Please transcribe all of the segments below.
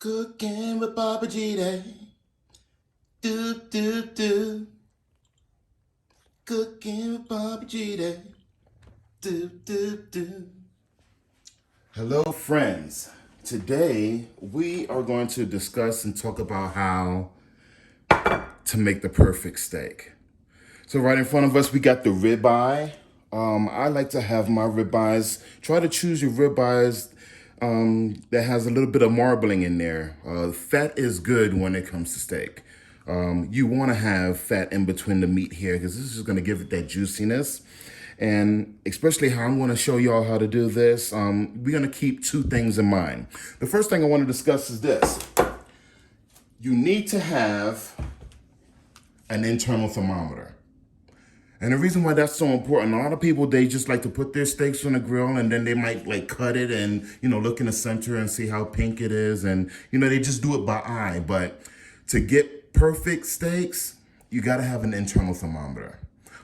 Cooking with Papa G Day. Do, do, do. Cooking with Papa G Day. Do, do, do. Hello, friends. Today, we are going to discuss and talk about how to make the perfect steak. So right in front of us, we got the ribeye. I like to have my ribeyes, try to choose your ribeyes that has a little bit of marbling in there. Fat is good when it comes to steak. You want to have fat in between the meat here because this is going to give it that juiciness. And especially how I'm going to show y'all how to do this, we're going to keep two things in mind. The first thing I want to discuss is this. You need to have an internal thermometer. And the reason why that's so important, a lot of people, they just like to put their steaks on the grill and then they might like cut it and, look in the center and see how pink it is. And, they just do it by eye. But to get perfect steaks, you got to have an internal thermometer.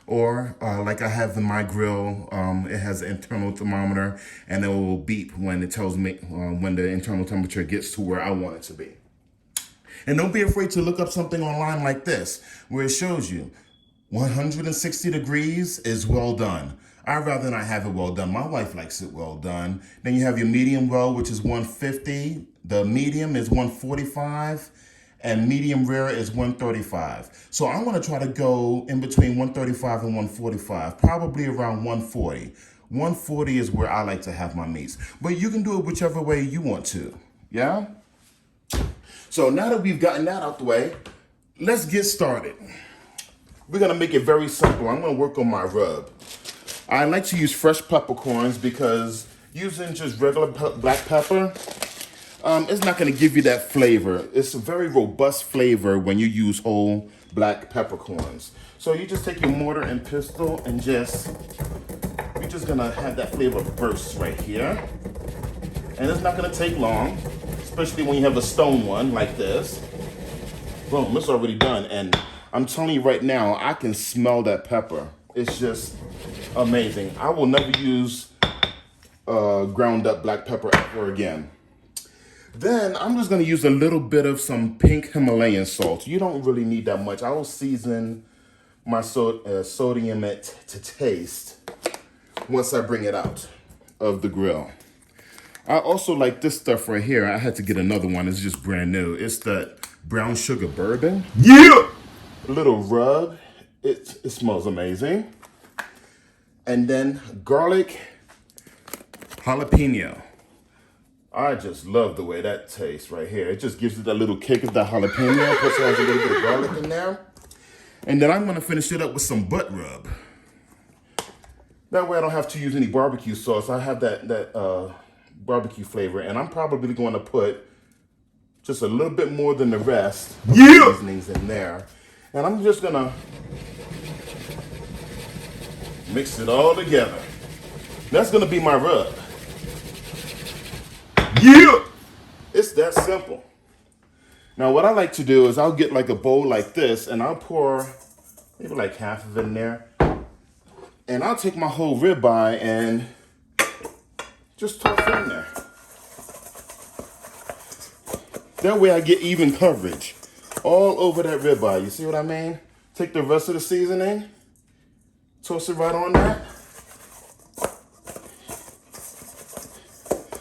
Or like I have in my grill, it has an internal thermometer and it will beep when it tells me when the internal temperature gets to where I want it to be. And don't be afraid to look up something online like this, where it shows you 160 degrees is well done. I'd rather not have it well done. My wife likes it well done. Then you have your medium well, which is 150. The medium is 145. And medium rare is 135. So I'm going to try to go in between 135 and 145, probably around 140. 140 is where I like to have my meats. But you can do it whichever way you want to. Yeah? So now that we've gotten that out the way, let's get started. We're going to make it very simple. I'm going to work on my rub. I like to use fresh peppercorns because using just regular black pepper, it's not going to give you that flavor. It's a very robust flavor when you use whole black peppercorns. So you just take your mortar and pestle and you're just going to have that flavor burst right here. And it's not going to take long, especially when you have a stone one like this. Boom, it's already done. And I'm telling you right now, I can smell that pepper. It's just amazing. I will never use ground up black pepper ever again. Then I'm just gonna use a little bit of some pink Himalayan salt. You don't really need that much. I will season my sodium to taste once I bring it out of the grill. I also like this stuff right here. I had to get another one. It's just brand new. It's the brown sugar bourbon. Yeah! A little rub. It smells amazing. And then garlic jalapeno. I just love the way that tastes right here. It just gives it that little kick of the jalapeno. Plus it has a little bit of garlic in there. And then I'm gonna finish it up with some butt rub. That way I don't have to use any barbecue sauce. I have that barbecue flavor. And I'm probably going to put just a little bit more than the rest of the seasonings in there. And I'm just gonna mix it all together. That's gonna be my rub. Yeah! It's that simple. Now what I like to do is I'll get like a bowl like this and I'll pour maybe like half of it in there. And I'll take my whole ribeye and just toss it in there. That way I get even coverage all over that ribeye. You see what I mean? Take the rest of the seasoning, toss it right on that.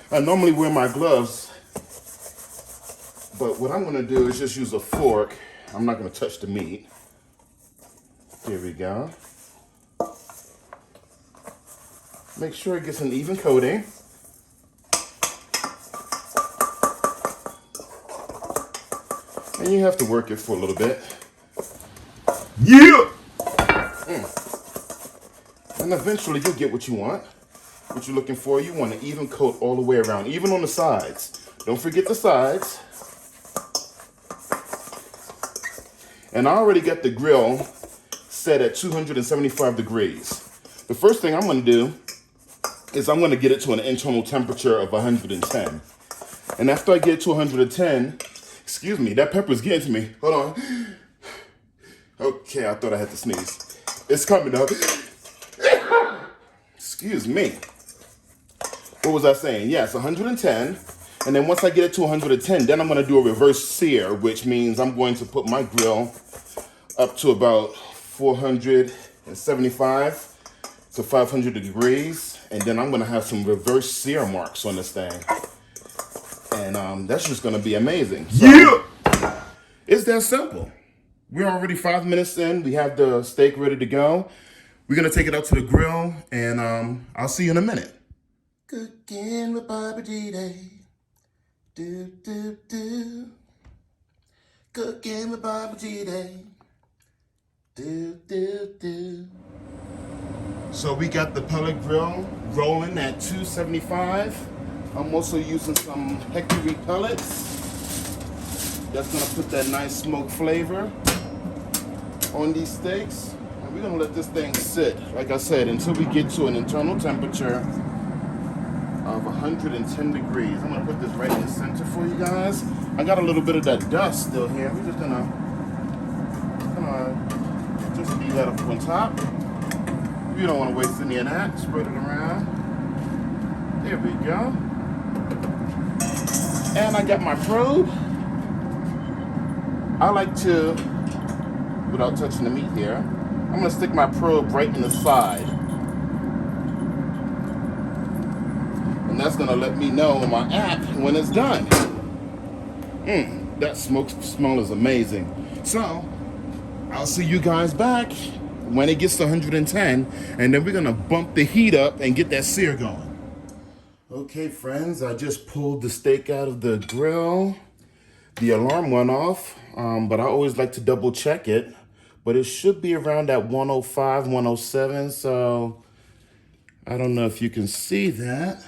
I normally wear my gloves, but what I'm gonna do is just use a fork. I'm not gonna touch the meat. Here we go. Make sure it gets an even coating. And you have to work it for a little bit. Yeah! And eventually you'll get what you want. What you're looking for, you want an even coat all the way around, even on the sides. Don't forget the sides. And I already got the grill set at 275 degrees. The first thing I'm gonna do is I'm gonna get it to an internal temperature of 110. And after I get it to 110, excuse me, that pepper's getting to me. Hold on. Okay, I thought I had to sneeze. It's coming up. Excuse me. What was I saying? Yes, 110. And then once I get it to 110, then I'm going to do a reverse sear, which means I'm going to put my grill up to about 475 to 500 degrees. And then I'm going to have some reverse sear marks on this thing. And that's just going to be amazing. So, yeah! It's that simple. We're already 5 minutes in. We have the steak ready to go. We're going to take it out to the grill, and I'll see you in a minute. Cooking with Bobby G-Day. Do, do, do. Cooking with Bobby G-Day. Do, do, do. So we got the pellet grill rolling at 275. I'm also using some hickory pellets. That's gonna put that nice smoke flavor on these steaks. And we're gonna let this thing sit, like I said, until we get to an internal temperature of 110 degrees. I'm gonna put this right in the center for you guys. I got a little bit of that dust still here. We're just gonna just leave that up on top. You don't want to waste any of that. Spread it around. There we go. And I got my probe. I like to, without touching the meat here, I'm going to stick my probe right in the side. And that's going to let me know on my app when it's done. That smoke smell is amazing. So, I'll see you guys back when it gets to 110, and then we're gonna bump the heat up and get that sear going. Okay, friends, I just pulled the steak out of the grill. The alarm went off, but I always like to double check it. But it should be around at 105, 107, so I don't know if you can see that,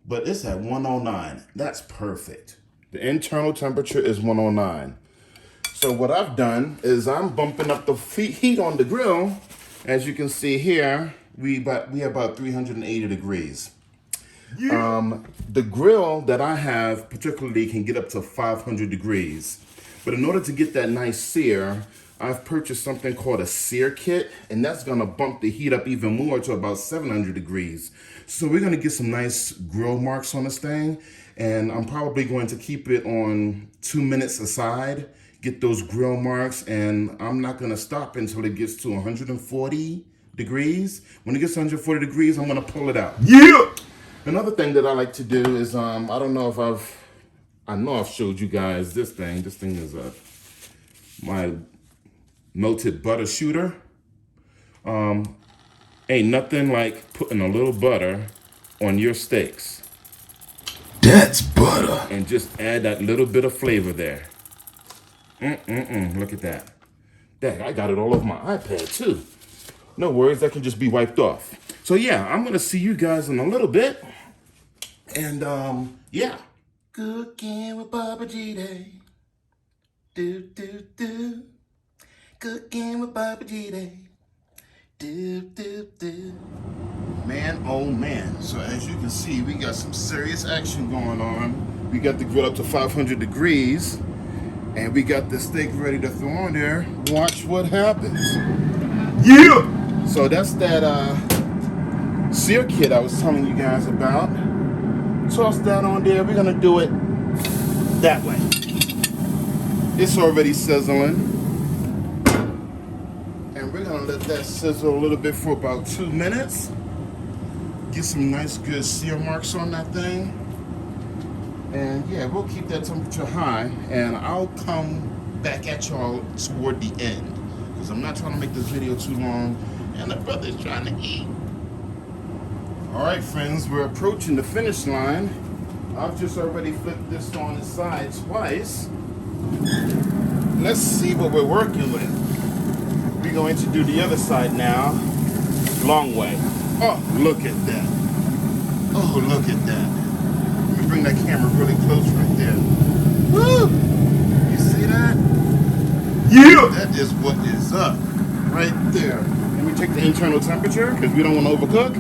but it's at 109. That's perfect. The internal temperature is 109. So what I've done is I'm bumping up the heat on the grill. As you can see here, we have about 380 degrees. Yeah. The grill that I have particularly can get up to 500 degrees. But in order to get that nice sear, I've purchased something called a sear kit, and that's gonna bump the heat up even more to about 700 degrees. So we're gonna get some nice grill marks on this thing, and I'm probably going to keep it on 2 minutes aside. Get those grill marks, and I'm not gonna stop until it gets to 140 degrees. When it gets to 140 degrees, I'm gonna pull it out. Yeah! Another thing that I like to do is, I don't know if I know I've showed you guys this thing. This thing is my melted butter shooter. Ain't nothing like putting a little butter on your steaks. That's butter. And just add that little bit of flavor there. Look at that. Dang, I got it all over my iPad too. No worries, that can just be wiped off. So yeah, I'm gonna see you guys in a little bit. And yeah. Cooking with Bobby G-Day. Do, do, do. Cooking with Bobby G-Day. Do, do, do. Man, oh man. So as you can see, we got some serious action going on. We got the grill up to 500 degrees. And we got the steak ready to throw on there. Watch what happens. Yeah! So that's that sear kit I was telling you guys about. Toss that on there. We're gonna do it that way. It's already sizzling. And we're gonna let that sizzle a little bit for about 2 minutes. Get some nice good sear marks on that thing. And yeah, we'll keep that temperature high, and I'll come back at y'all toward the end, because I'm not trying to make this video too long, and the brother's trying to eat. All right, friends, we're approaching the finish line. I've just already flipped this on its side twice. Let's see what we're working with. We're going to do the other side now. Long way. Oh, look at that. Oh, look at that. Bring that camera really close right there. Woo! You see that? Yeah! That is what is up right there. Let me check the internal temperature because we don't want to overcook.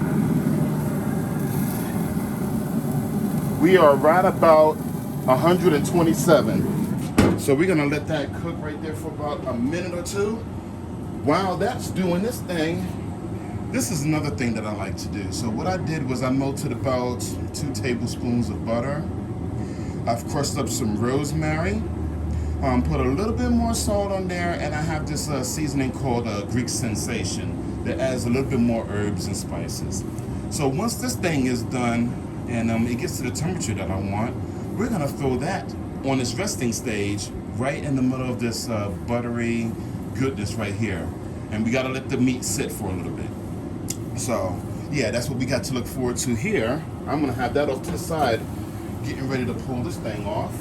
We are right about 127. So we're gonna let that cook right there for about a minute or two. While that's doing this thing, this is another thing that I like to do. So what I did was I melted about 2 tablespoons of butter. I've crushed up some rosemary. Put a little bit more salt on there, and I have this seasoning called Greek Sensation that adds a little bit more herbs and spices. So once this thing is done and it gets to the temperature that I want, we're gonna throw that on this resting stage right in the middle of this buttery goodness right here. And we gotta let the meat sit for a little bit. So yeah, that's what we got to look forward to here. I'm gonna have that off to the side, getting ready to pull this thing off.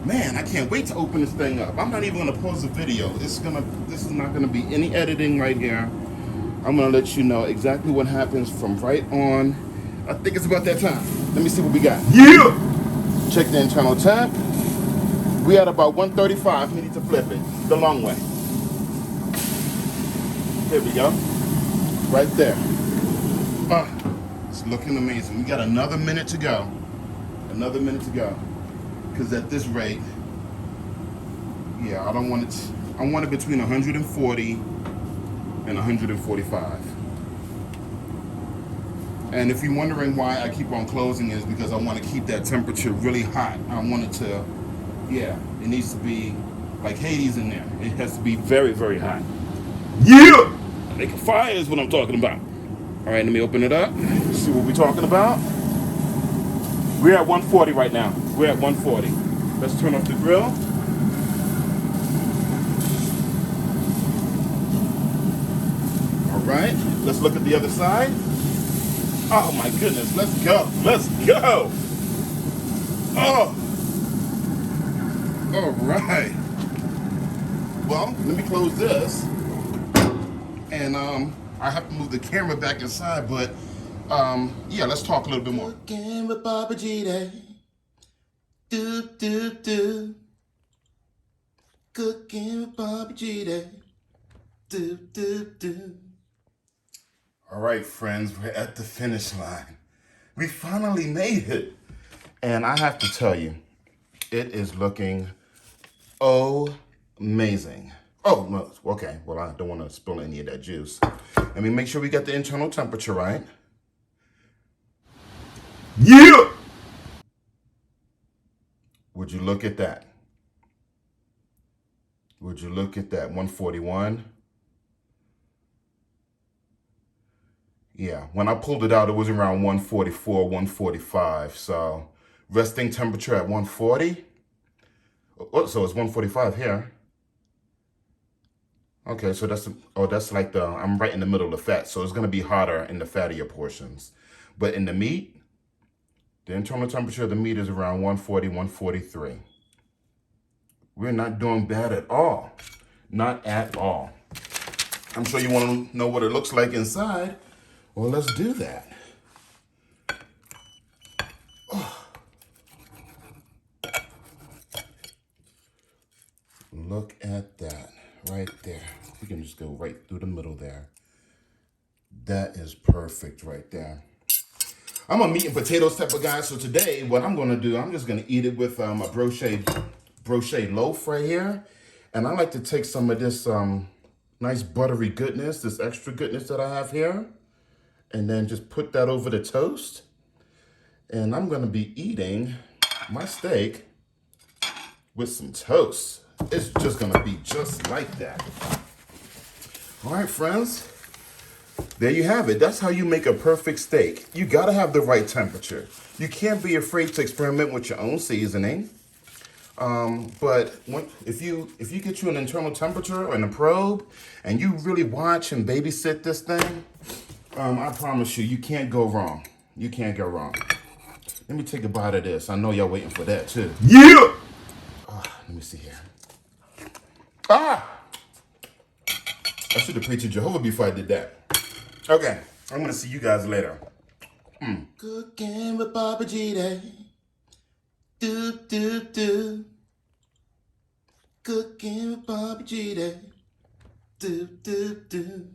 Man, I can't wait to open this thing up. I'm not even gonna pause the video. This is not gonna be any editing right here. I'm gonna let you know exactly what happens from right on. I think it's about that time. Let me see what we got. Yeah! Check the internal temp. We at about 135. We need to flip it the long way. Here we go. Right there. It's looking amazing. We got another minute to go. Another minute to go. Because at this rate, yeah, I don't want it. I want it between 140 and 145. And if you're wondering why I keep on closing, is because I want to keep that temperature really hot. I want it to, yeah, it needs to be like Hades in there. It has to be very, very hot. Yeah! Make a fire is what I'm talking about. All right, let me open it up. See what we're talking about. We're at 140 right now. We're at 140. Let's turn off the grill. All right, let's look at the other side. Oh my goodness, let's go. Let's go. Oh. All right. Well, let me close this. And I have to move the camera back inside, but yeah, let's talk a little bit more. Cooking with Papa G Day. Do, do, do. Cooking with Papa G Day. Do, do, do. All right, friends, we're at the finish line. We finally made it. And I have to tell you, it is looking amazing. Oh, no, okay. Well, I don't want to spill any of that juice. Let me make sure we got the internal temperature right. Yeah! Would you look at that? Would you look at that? 141. Yeah, when I pulled it out, it was around 144, 145. So resting temperature at 140. Oh, so it's 145 here. Okay, so that's like I'm right in the middle of the fat. So it's gonna be hotter in the fattier portions. But in the meat, the internal temperature of the meat is around 140, 143. We're not doing bad at all. Not at all. I'm sure you want to know what it looks like inside. Well, let's do that. Oh. Look at that right there. We can just go right through the middle there. That is perfect right there. I'm a meat and potatoes type of guy, so today what I'm gonna do, I'm just gonna eat it with a brochet loaf right here. And I like to take some of this nice buttery goodness, this extra goodness that I have here, and then just put that over the toast. And I'm gonna be eating my steak with some toast. It's just gonna be just like that. All right, friends. There you have it. That's how you make a perfect steak. You gotta have the right temperature. You can't be afraid to experiment with your own seasoning. But if you get you an internal temperature and a probe, and you really watch and babysit this thing, I promise you, you can't go wrong. You can't go wrong. Let me take a bite of this. I know y'all waiting for that too. Yeah. Let me see here. I should have prayed to Jehovah before I did that. Okay, I'm gonna see you guys later. Cooking with Papa G Day. Do, do, do. Cooking with Papa G Day. Do, do, do.